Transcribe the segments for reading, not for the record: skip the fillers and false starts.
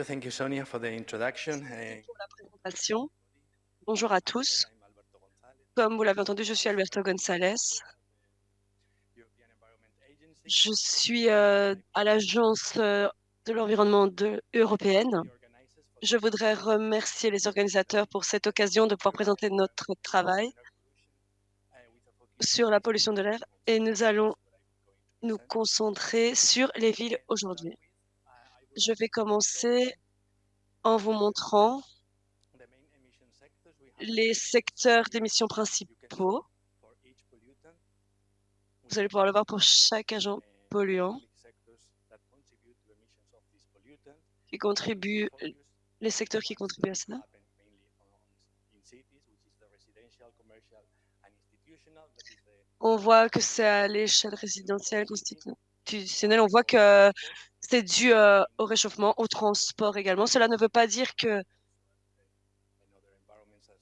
Thank you, Sonia, for the introduction. Merci pour la présentation. Bonjour à tous. I'm Alberto Gonzalez, Comme vous l'avez entendu, je suis Alberto Gonzalez. European Environment Agency. Je suis à l'Agence de l'environnement européenne. Je voudrais remercier les organisateurs pour cette occasion de pouvoir présenter notre travail sur la pollution de l'air et nous allons nous concentrer sur les villes aujourd'hui. Je vais commencer en vous montrant les secteurs d'émissions principaux. Vous allez pouvoir le voir pour chaque agent polluant qui contribue, les secteurs qui contribuent à cela. On voit que c'est à l'échelle résidentielle, constitutionnelle. On voit que c'est dû au réchauffement, au transport également. Cela ne veut pas dire que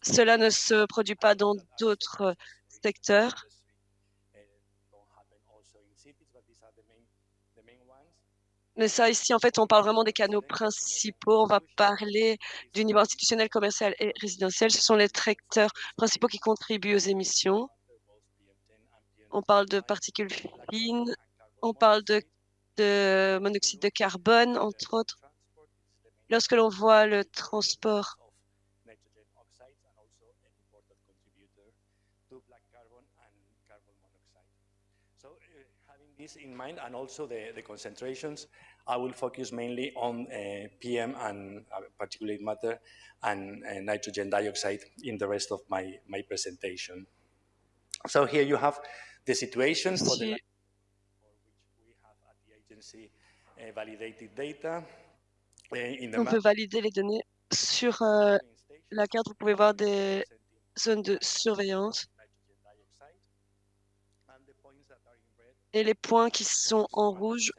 cela ne se produit pas dans d'autres secteurs. Mais ça, ici, en fait, on parle vraiment des canaux principaux. On va parler du niveau institutionnel, commercial et résidentiel. Ce sont les secteurs principaux qui contribuent aux émissions. On parle de particules fines, on parle de monoxyde de carbone, entre autres. Lorsque l'on voit le transport, This in mind, and also the concentrations, I will focus mainly on PM and particulate matter and nitrogen dioxide in the rest of my presentation. So here you have the situation for the for which we have at the agency validated data. on peut valider les données sur la carte. Vous pouvez voir des zones de surveillance. Et les points qui sont en rouge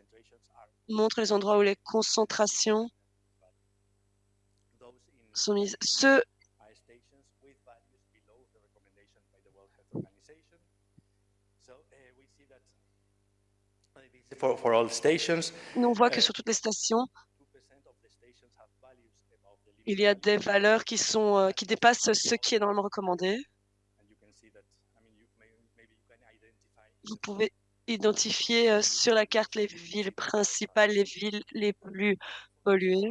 montrent les endroits où les concentrations sont mises. Ceux For all stations, on voit que sur toutes les stations, il y a des valeurs qui dépassent ce qui est normalement recommandé. Vous pouvez identifier sur la carte les villes principales, les villes les plus polluées.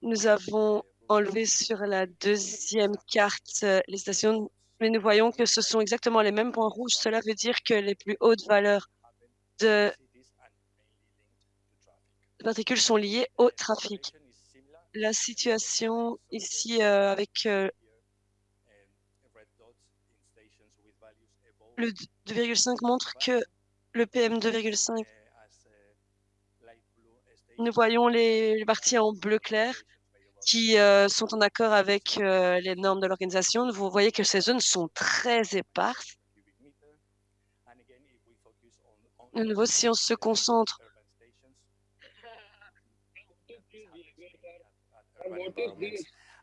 Nous avons enlevé sur la deuxième carte les stations, mais nous voyons que ce sont exactement les mêmes points rouges. Cela veut dire que les plus hautes valeurs de particules sont liées au trafic. La situation ici avec le 2,5 montre que le PM 2,5, nous voyons les parties en bleu clair qui sont en accord avec les normes de l'organisation. Vous voyez que ces zones sont très éparses. De nouveau, si on se concentre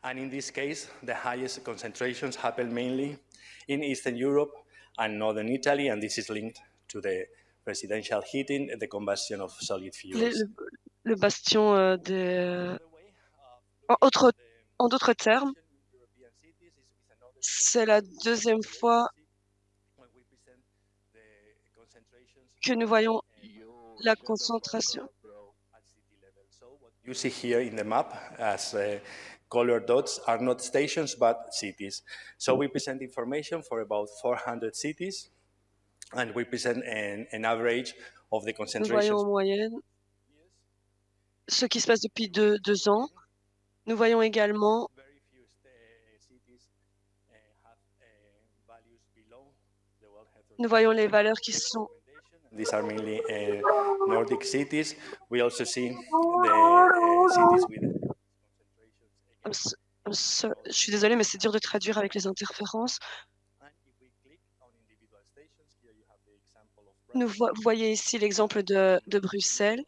and in this case, the highest concentrations happen mainly in Eastern Europe and Northern Italy, and this is linked to the residential heating and the combustion of solid fuels. le bastion en d'autres termes, c'est la deuxième fois que nous voyons la concentration. You see here in the map as colored dots are not stations but cities. So we present information for about 400 cities, and we present an average of the Nous concentrations. voyons en moyenne ce qui se passe depuis deux ans. Nous voyons également les valeurs qui sont. These are mainly Nordic cities. We also see the cities with Je suis désolée, mais c'est dur de traduire avec les interférences. Vous voyez ici l'exemple de Bruxelles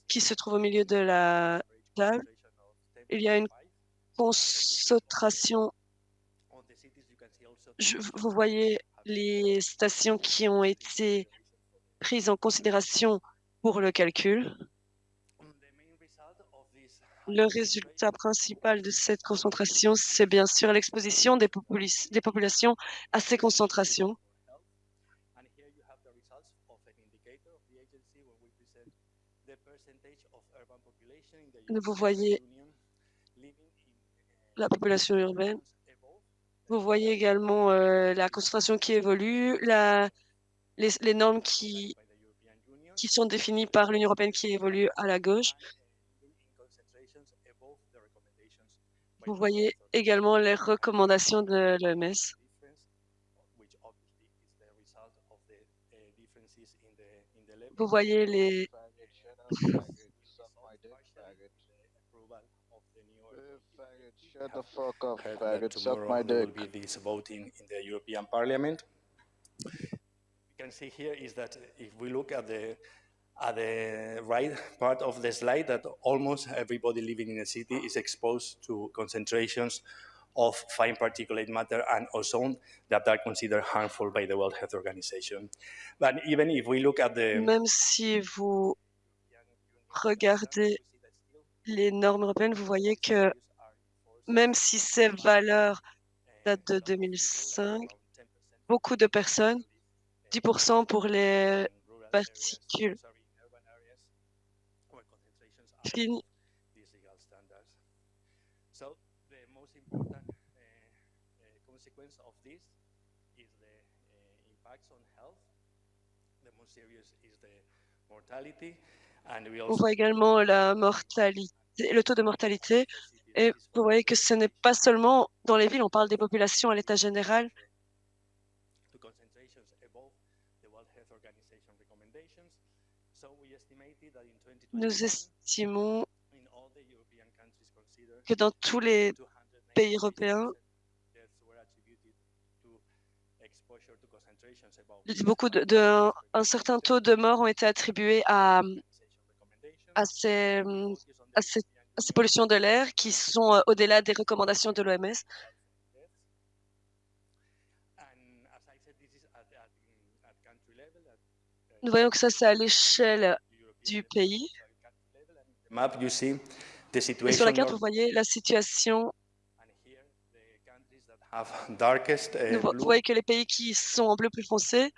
qui se trouve au milieu de la table. Il y a une concentration. Vous voyez les stations qui ont été prises en considération pour le calcul. Le résultat principal de cette concentration, c'est bien sûr l'exposition des populations à ces concentrations. Vous voyez la population urbaine. Vous voyez également la concentration qui évolue, les normes qui sont définies par l'Union européenne qui évoluent à la gauche. Vous voyez également les recommandations de l'OMS. Vous voyez les... Shut the fuck up, Heard that faggot. Suck tomorrow my there will dick. be this voting in the European Parliament. We can see here is that if we look at the right part of the slide, that almost everybody living in a city is exposed to concentrations of fine particulate matter and ozone that are considered harmful by the World Health Organization. But even if we look at the... Même si vous regardez les normes européennes, vous voyez que même si ces valeurs datent de 2005, beaucoup de personnes, 10% pour les particules fines. So the most important consequence of this is the impacts on health. The most serious is the mortality, and we On also voit également la mortalité, le taux de mortalité. Et vous voyez que ce n'est pas seulement dans les villes, on parle des populations à l'état général. Nous estimons que dans tous les pays européens, un certain taux de morts ont été attribués à ces pollutions de l'air qui sont au-delà des recommandations de l'OMS. Nous voyons que ça, c'est à l'échelle du pays. Et sur la carte, vous voyez la situation. Vous voyez que les pays qui sont en bleu plus foncé,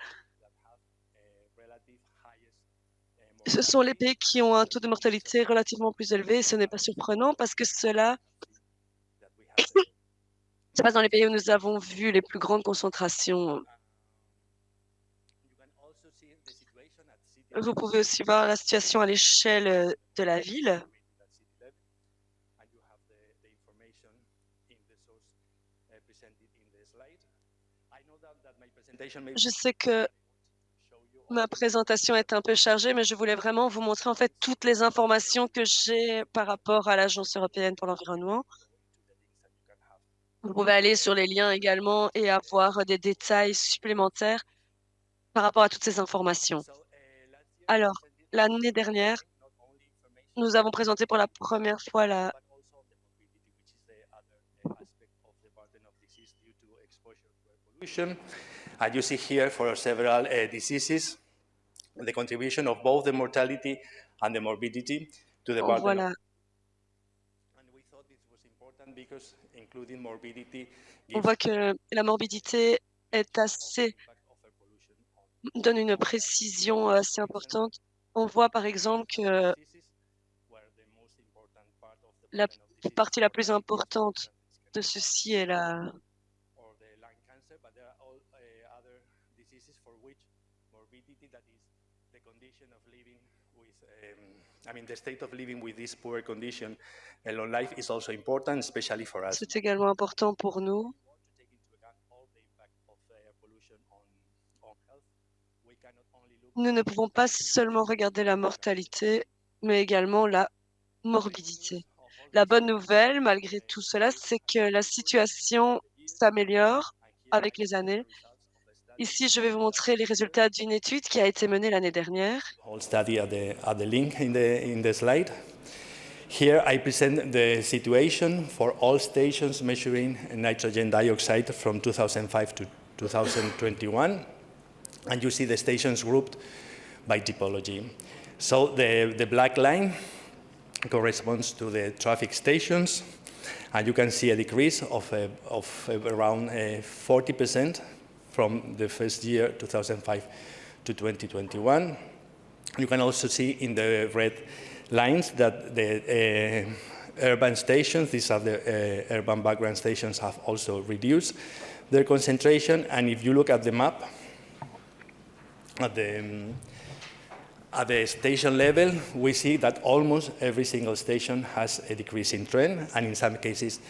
ce sont les pays qui ont un taux de mortalité relativement plus élevé. Ce n'est pas surprenant parce que cela se passe dans les pays où nous avons vu les plus grandes concentrations. Vous pouvez aussi voir la situation à l'échelle de la ville. Je sais que ma présentation est un peu chargée, mais je voulais vraiment vous montrer en fait toutes les informations que j'ai par rapport à l'Agence européenne pour l'environnement. Vous pouvez aller sur les liens également et avoir des détails supplémentaires par rapport à toutes ces informations. Alors, l'année dernière, nous avons présenté pour la première fois la... And you see here for several diseases, the contribution of both the mortality and the morbidity to the burden. Voilà. And we thought this was important because including morbidity On voit que la morbidité donne une précision assez importante. On voit par exemple que la partie la plus importante de ceci est la the state of living with this poor condition alone life is also important, especially for us. C'est également important pour nous. Nous ne pouvons pas seulement regarder la mortalité, mais également la morbidité. La bonne nouvelle, malgré tout cela, c'est que la situation s'améliore avec les années. Ici, je vais vous montrer les résultats d'une étude qui a été menée l'année dernière. Whole study at the link in the slide. Here I present the situation for all stations measuring nitrogen dioxide from 2005 to 2021. And you see the stations grouped by typology. So the black line corresponds to the traffic stations, and you can see a decrease of around 40% from the first year, 2005 to 2021. You can also see in the red lines that the urban stations, these are the urban background stations, have also reduced their concentration. And if you look at the map, at the station level, we see that almost every single station has a decreasing trend, and in some cases,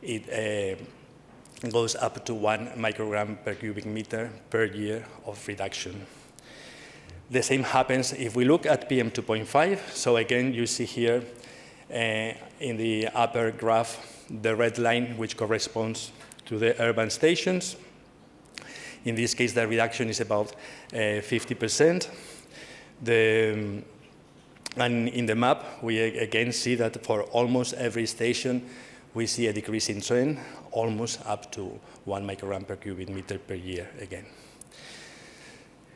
it goes up to 1 microgram per cubic meter per year of reduction. The same happens if we look at PM2.5. So again, you see here in the upper graph, the red line, which corresponds to the urban stations. In this case, the reduction is about 50%. And in the map, we again see that for almost every station, we see a decreasing trend, almost up to 1 microgram per cubic meter per year again.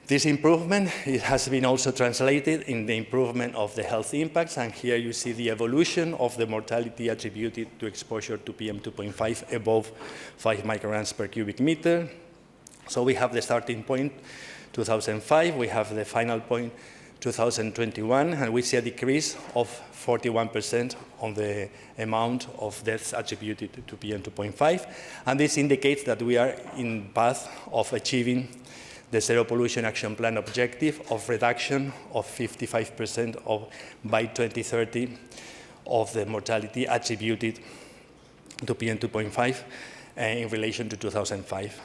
This improvement, it has been also translated in the improvement of the health impacts, and here you see the evolution of the mortality attributed to exposure to PM2.5 above 5 micrograms per cubic meter. So we have the starting point, 2005, we have the final point, 2021, and we see a decrease of 41% on the amount of deaths attributed to PM2.5, and this indicates that we are in path of achieving the Zero Pollution Action Plan objective of reduction of 55% by 2030 of the mortality attributed to PM2.5 in relation to 2005.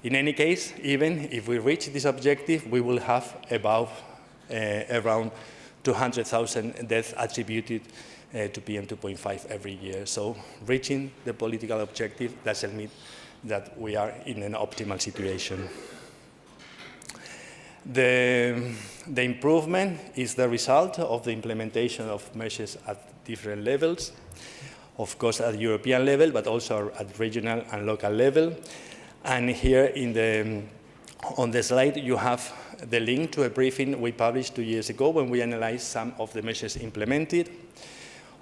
In any case, even if we reach this objective, we will have about around 200,000 deaths attributed to PM2.5 every year. So reaching the political objective doesn't mean that we are in an optimal situation. The improvement is the result of the implementation of measures at different levels, of course at European level, but also at regional and local level. And here on the slide, you have the link to a briefing we published 2 years ago when we analyzed some of the measures implemented.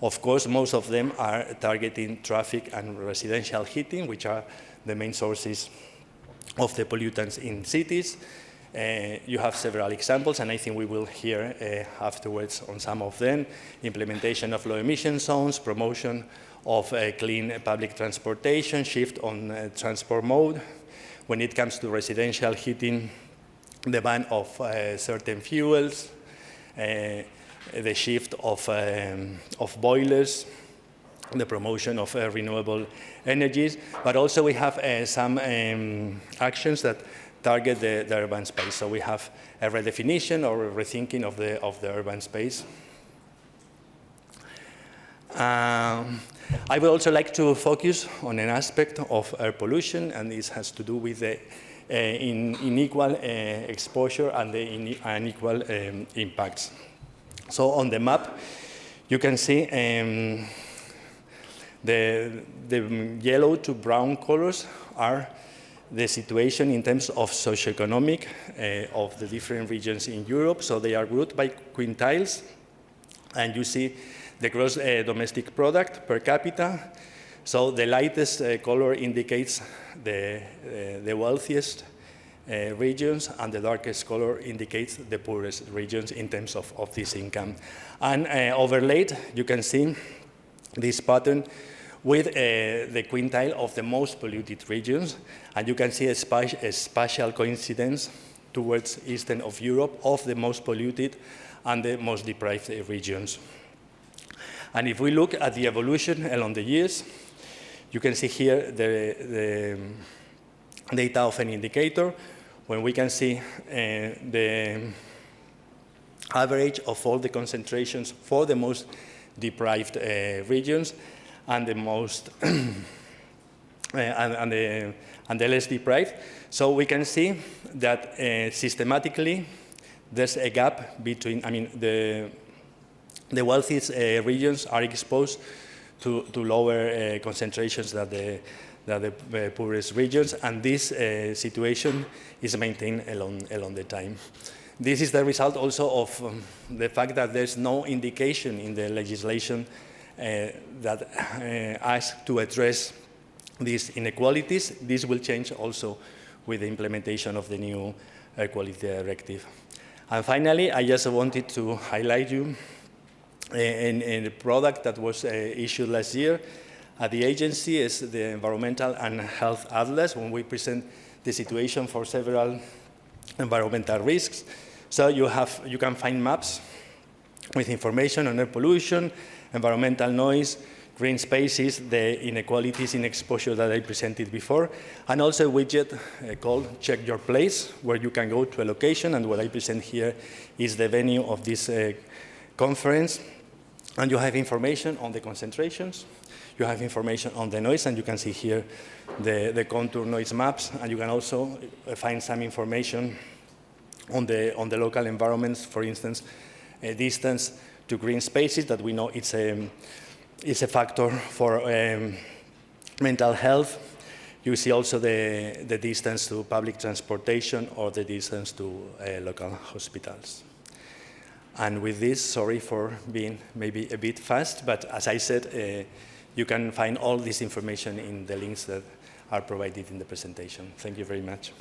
Of course, most of them are targeting traffic and residential heating, which are the main sources of the pollutants in cities. You have several examples, and I think we will hear afterwards on some of them. Implementation of low emission zones, promotion of clean public transportation, shift on transport mode. When it comes to residential heating, the ban of certain fuels, the shift of boilers, the promotion of renewable energies, but also we have some actions that target the urban space. So we have a redefinition or a rethinking of the urban space. I would also like to focus on an aspect of air pollution, and this has to do with the unequal exposure and the unequal impacts. So on the map, you can see the yellow to brown colors are the situation in terms of socioeconomic of the different regions in Europe. So they are grouped by quintiles, and you see the gross domestic product per capita. So the lightest color indicates the wealthiest regions, and the darkest color indicates the poorest regions in terms of this income. And overlaid, you can see this pattern with the quintile of the most polluted regions, and you can see a spatial coincidence towards eastern of Europe of the most polluted and the most deprived regions. And if we look at the evolution along the years, you can see here the data of an indicator, when we can see the average of all the concentrations for the most deprived regions and the most and the less deprived. So we can see that systematically there's a gap between, the wealthiest regions are exposed to lower concentrations than the poorest regions, and this situation is maintained along the time. This is the result also of the fact that there's no indication in the legislation that asks to address these inequalities. This will change also with the implementation of the new Air Quality Directive. And finally, I just wanted to highlight you in a product that was issued last year at the agency is the Environmental and Health Atlas, when we present the situation for several environmental risks. So you can find maps with information on air pollution, environmental noise, green spaces, the inequalities in exposure that I presented before, and also a widget called Check Your Place, where you can go to a location, and what I present here is the venue of this conference. And you have information on the concentrations, you have information on the noise, and you can see here the contour noise maps, and you can also find some information on the local environments, for instance, a distance to green spaces that we know it's a factor for mental health. You see also the distance to public transportation or the distance to local hospitals. And with this, sorry for being maybe a bit fast, but as I said, you can find all this information in the links that are provided in the presentation. Thank you very much.